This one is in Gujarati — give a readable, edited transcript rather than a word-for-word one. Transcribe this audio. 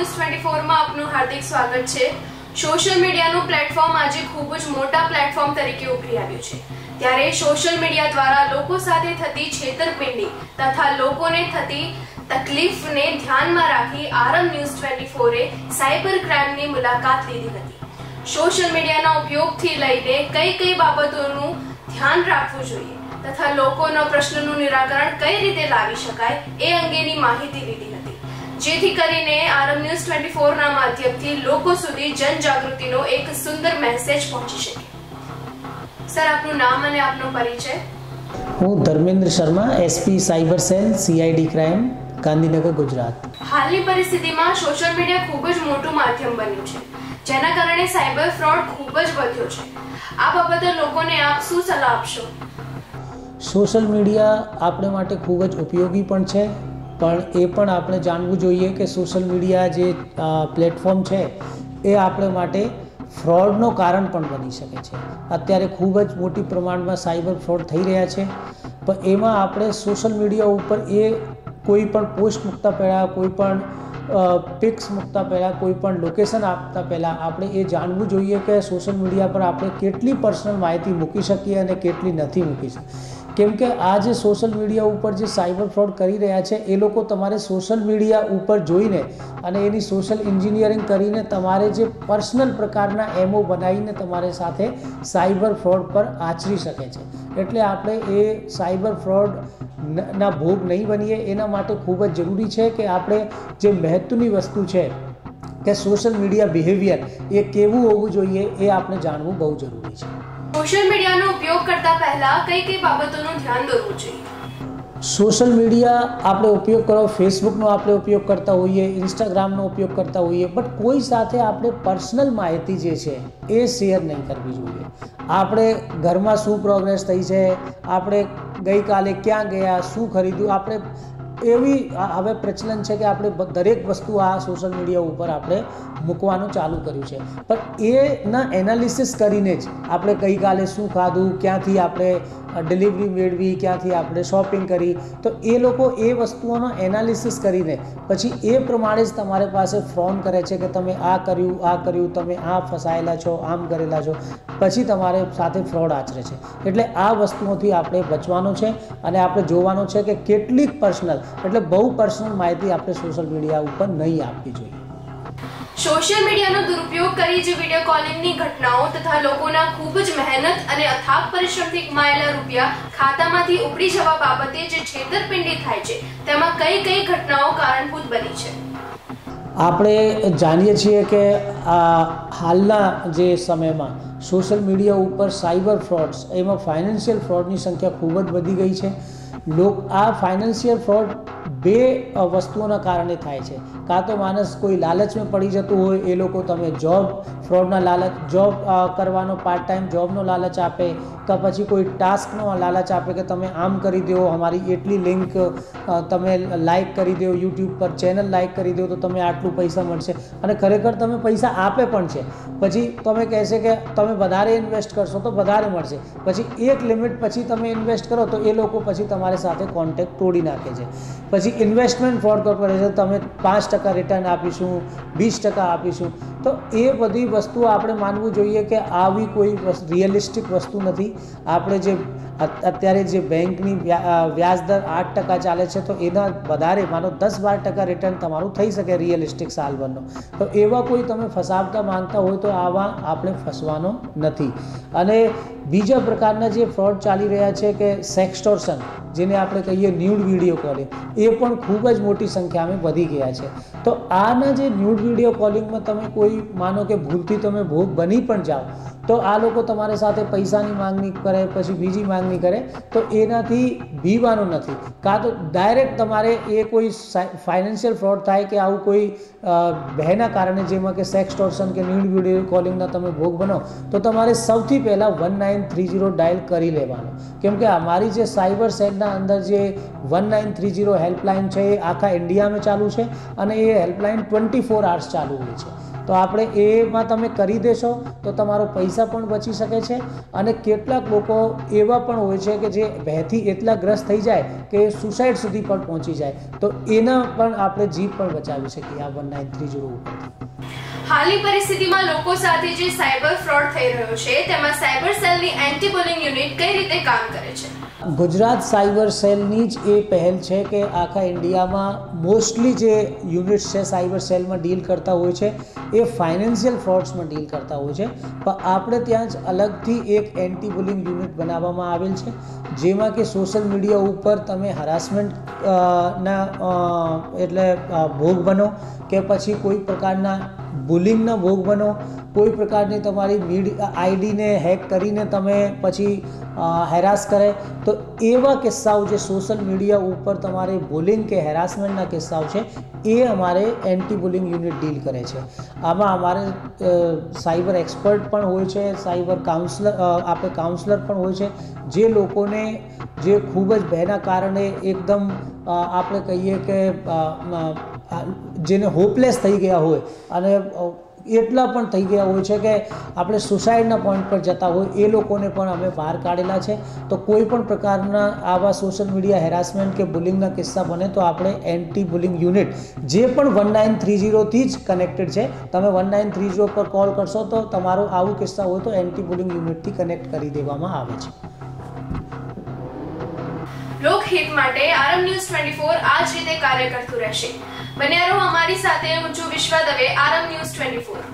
ન્યૂઝ 24 માં આપનું હાર્દિક સ્વાગત છે। સોશિયલ મીડિયાનું પ્લેટફોર્મ આજે ખૂબ જ મોટા પ્લેટફોર્મ તરીકે ઉભરી આવ્યું છે। ત્યારે સોશિયલ મીડિયા દ્વારા લોકો સાથે થતી છેતરપિંડી તથા લોકોને થતી તકલીફને ધ્યાનમાં રાખી આરએમ ન્યૂઝ 24 એ સાયબર ક્રાઇમની મુલાકાત લીધી હતી। સોશિયલ મીડિયાના ઉપયોગથી લઈને કઈ બાબતોનું ધ્યાન રાખવું જોઈએ તથા લોકોના પ્રશ્નોનું નિરાકરણ કઈ રીતે લાવી શકાય એ અંગેની માહિતી લીધી હતી, જેથી કરીને આરએમ ન્યૂઝ 24 ના માધ્યમથી લોકો સુધી જનજાગૃતિનો એક સુંદર મેસેજ પહોંચી શકે। સર, આપનું નામ અને આપનો પરિચય? હું Dharmendra Sharma, SP cyber cell, CID crime, Gandhinagar, Gujarat. હાલની પરિસ્થિતિમાં સોશિયલ મીડિયા ખૂબ જ મોટું માધ્યમ બન્યું છે, જેના કારણે સાયબર ફ્રોડ ખૂબ જ વધ્યો છે। આ બાબતે લોકોને આપ શું સલાહ આપશો? સોશિયલ મીડિયા આપણે માટે ખૂબ જ ઉપયોગી પણ છે, પણ એ પણ આપણે જાણવું જોઈએ કે સોશિયલ મીડિયા જે પ્લેટફોર્મ છે એ આપણે માટે ફ્રોડનો કારણ પણ બની શકે છે। અત્યારે ખૂબ જ મોટી પ્રમાણમાં સાયબર ફ્રોડ થઈ રહ્યા છે, પણ એમાં આપણે સોશિયલ મીડિયા ઉપર એ કોઈ પણ પોસ્ટ મૂકતા પહેલાં, કોઈ પણ પિક્સ મૂકતા પહેલાં, કોઈ પણ લોકેશન આપતા પહેલાં આપણે એ જાણવું જોઈએ કે સોશિયલ મીડિયા પર આપણે કેટલી પર્સનલ માહિતી મૂકી શકીએ અને કેટલી નથી મૂકી શકીએ। કેમ કે આ જે સોશિયલ મીડિયા ઉપર જે સાયબર ફ્રોડ કરી રહ્યા છે એ લોકો તમારે સોશિયલ મીડિયા ઉપર જોઈને અને એની સોશિયલ એન્જિનિયરિંગ કરીને તમારે જે પર્સનલ પ્રકારના એમઓ બનાવીને તમારી સાથે સાયબર ફ્રોડ પર આચરી શકે છે। એટલે આપણે એ સાયબર ફ્રોડના ભોગ નહીં બનીએ એના માટે ખૂબ જ જરૂરી છે કે આપણે જે મહત્વની વસ્તુ છે કે સોશિયલ મીડિયા બિહેવિયર એ કેવું હોવું જોઈએ એ આપણે જાણવું બહુ જરૂરી છે। સોશિયલ મીડિયાનો ઉપયોગ કરતા પહેલા કઈ બાબતોનું ધ્યાન દોરવું જોઈએ? સોશિયલ મીડિયા આપણે ઉપયોગ કરો, ફેસબુકનો આપણે ઉપયોગ કરતા હોઈએ, ઇન્સ્ટાગ્રામનો ઉપયોગ કરતા હોઈએ, બટ કોઈ સાથે આપણે પર્સનલ માહિતી જે છે એ શેર નહીં કરવી જોઈએ। આપણે ઘરમાં શું પ્રોગ્રેસ થઈ છે, આપણે ગઈકાલે ક્યાં ગયા, શું ખરીદ્યું, આપણે એવી હવે પ્રચલન છે કે આપણે દરેક વસ્તુ આ સોશિયલ મીડિયા ઉપર આપણે મૂકવાનું ચાલુ કર્યું છે, પણ એના એનાલિસિસ કરીને જ આપણે ગઈકાલે શું ખાધું, ક્યાંથી આપણે ડિલિવરી મેળવી, ક્યાંથી આપણે શોપિંગ કરી, તો એ લોકો એ વસ્તુઓનો એનાલિસિસ કરીને પછી એ પ્રમાણે જ તમારી પાસે ફોન કરે છે કે તમે આ કર્યું, તમે આ ફસાયેલા છો, આમ કરેલા છો, પછી તમારે સાથે ફ્રોડ આચરે છે। એટલે આ વસ્તુઓથી આપણે બચવાનું છે અને આપણે જોવાનું છે કે કેટલીક પર્સનલ એટલે બહુ પર્સનલ માહિતી આપણે સોશિયલ મીડિયા ઉપર નહીં આપવી જોઈએ। સોશિયલ મીડિયાનો દુરુપયોગ કરી જે વિડીયો કોલિંગની ઘટનાઓ તથા લોકોના ખૂબ જ મહેનત અને અથાગ પરિશ્રમથી કમાયેલા રૂપિયા ખાતામાંથી ઉપડી જવા બાબતે જે છેતરપિંડી થાય છે તેમાં કઈ ઘટનાઓ કારણભૂત બની છે? આપણે જાણીએ છીએ કે હાલના જે સમયમાં સોશિયલ મીડિયા ઉપર સાયબર ફ્રોડ્સ, એમાં ફાઇનાન્શિયલ ફ્રોડની સંખ્યા ખૂબ જ વધી ગઈ છે। આ ફાઇનાન્શિયલ ફ્રોડ બે વસ્તુઓના કારણે થાય છે। કાં તો માણસ કોઈ લાલચમાં પડી જતું હોય, એ લોકો તમે જોબ કરવાનો પાર્ટ ટાઈમ જોબનો લાલચ આપે, કે પછી કોઈ ટાસ્કનો લાલચ આપે કે તમે આમ કરી દો, અમારી એટલી લિંક તમે લાઇક કરી દો, યુટ્યુબ પર ચેનલ લાઇક કરી દો તો તમે આટલું પૈસા મળશે, અને ખરેખર તમે પૈસા આપે પણ છે। પછી તમે કહેશે કે તમે વધારે ઇન્વેસ્ટ કરશો તો વધારે મળશે, પછી એક લિમિટ પછી તમે ઇન્વેસ્ટ કરો તો એ લોકો પછી તમારી સાથે કોન્ટેક્ટ તોડી નાખે છે। પછી ઇન્વેસ્ટમેન્ટ ફ્રોડ કરે છે, તમે 5% રિટર્ન આપીશું, 20% આપીશું, તો એ બધી વસ્તુઓ આપણે માનવું જોઈએ કે આવી કોઈ રિયલિસ્ટિક વસ્તુ નથી। આપણે જે અત્યારે જે બેંકની વ્યાજદર 8% ચાલે છે, તો એના વધારે માનો 10-12% રિટર્ન તમારું થઈ શકે રિયલિસ્ટિક સાલભરનો, તો એવા કોઈ તમે ફસાવતા માંગતા હોય તો આવા આપણે ફસવાનો નથી। અને બીજા પ્રકારના જે ફ્રોડ ચાલી રહ્યા છે કે સેક્સટોર્શન, જેને આપણે કહીએ ન્યૂડ વિડીયો કોલિંગ, એ પણ ખૂબ જ મોટી સંખ્યામાં વધી ગયા છે। તો આના જે ન્યૂડ વિડીયો કોલિંગમાં તમે કોઈ માનો કે ભૂલથી તમે ભોગ બની પણ જાઓ તો આ લોકો તમારી સાથે પૈસાની માંગણી કરે, પછી બીજી માંગણી કરે, તો એનાથી બીવાનું નથી। કાં તો ડાયરેક્ટ તમારે એ કોઈ ફાઇનાન્શિયલ ફ્રોડ થાય કે આવું કોઈ બહેના કારણે, જેમાં કે સેક્સટોર્શન કે ન્યૂડ વિડીયો કોલિંગના તમે ભોગ બનો, તો તમારે સૌથી પહેલાં 1930 ડાયલ કરી લેવાનો। કેમ કે અમારી જે સાયબર સેલના અંદર જે 1930 હેલ્પલાઇન છે એ આખા ઇન્ડિયામાં ચાલુ છે અને એ હેલ્પલાઇન 24 hours ચાલુ હોય છે। તો આપણે એમાં તમે કરી દેશો તો તમારો પૈસા પણ બચી શકે છે. અને કેટલાક લોકો એવા પણ હોય છે કે જે ભયથી એટલા ગ્રસ્ત થઈ જાય કે સુસાઇડ સુધી પણ પહોંચી જાય, તો એના પણ આપણે જીવ પણ બચાવી શકીએ આ 1930 ઉપર. હાલની પરિસ્થિતિમાં લોકો સાથે જે સાયબર ફ્રોડ થઈ રહ્યો છે તેમાં સાયબર સેલની એન્ટી બુલિંગ યુનિટ કઈ રીતે કામ કરે છે? ગુજરાત સાયબર સેલની જ એ પહેલ છે કે આખા ઇન્ડિયામાં મોસ્ટલી જે યુનિટ્સ છે સાયબર સેલમાં ડીલ કરતા હોય છે એ ફાઇનાન્શિયલ ફ્રોડ્સમાં ડીલ કરતા હોય છે. પણ આપણે ત્યાં જ અલગથી એક એન્ટી બુલિંગ યુનિટ બનાવવામાં આવેલ છે, જેમાં કે સોશિયલ મીડિયા ઉપર તમે હરાસમેન્ટ એટલે ભોગ બનો કે પછી કોઈ પ્રકારના બુલિંગના ભોગ બનો, કોઈ પ્રકારની તમારી આઈડીને હેક કરીને તમે પછી હેરાસ કરે, તો એવા કિસ્સાઓ જે સોશિયલ મીડિયા ઉપર તમારે બુલિંગ કે હેરાસમેન્ટના કિસ્સાઓ છે એ અમારે એન્ટી બુલિંગ યુનિટ ડીલ કરે છે. આમાં અમારે સાયબર એક્સપર્ટ પણ હોય છે, સાયબર કાઉન્સલર પણ હોય છે, જે લોકોને જે ખૂબ જ ભયના કારણે એકદમ આપણે કહીએ કે જેને હોપલેસ થઈ ગયા હોય અને એટલા પણ થઈ ગયા હોય છે કે આપણે સુસાઇડના પોઈન્ટ પર જતા હોય, એ લોકોને પણ અમે બહાર કાઢેલા છે. તો કોઈ પણ પ્રકારના આવા સોશિયલ મીડિયા હેરાસમેન્ટ કે બુલિંગના કિસ્સા બને તો આપણે એન્ટી બુલિંગ યુનિટ જે પણ 1930થી જ કનેક્ટેડ છે, તમે 1930 પર કોલ કરશો તો તમારો આવું કિસ્સા હોય તો એન્ટી બુલિંગ યુનિટથી કનેક્ટ કરી દેવામાં આવે છે. લોકહિત માટે આરએમ ન્યૂઝ 24 આ જ રીતે કાર્ય કરતું રહેશે. બન્યા રહો અમારી સાથે. હું છું વિશ્વા દવે, આરએમ ન્યૂઝ 24.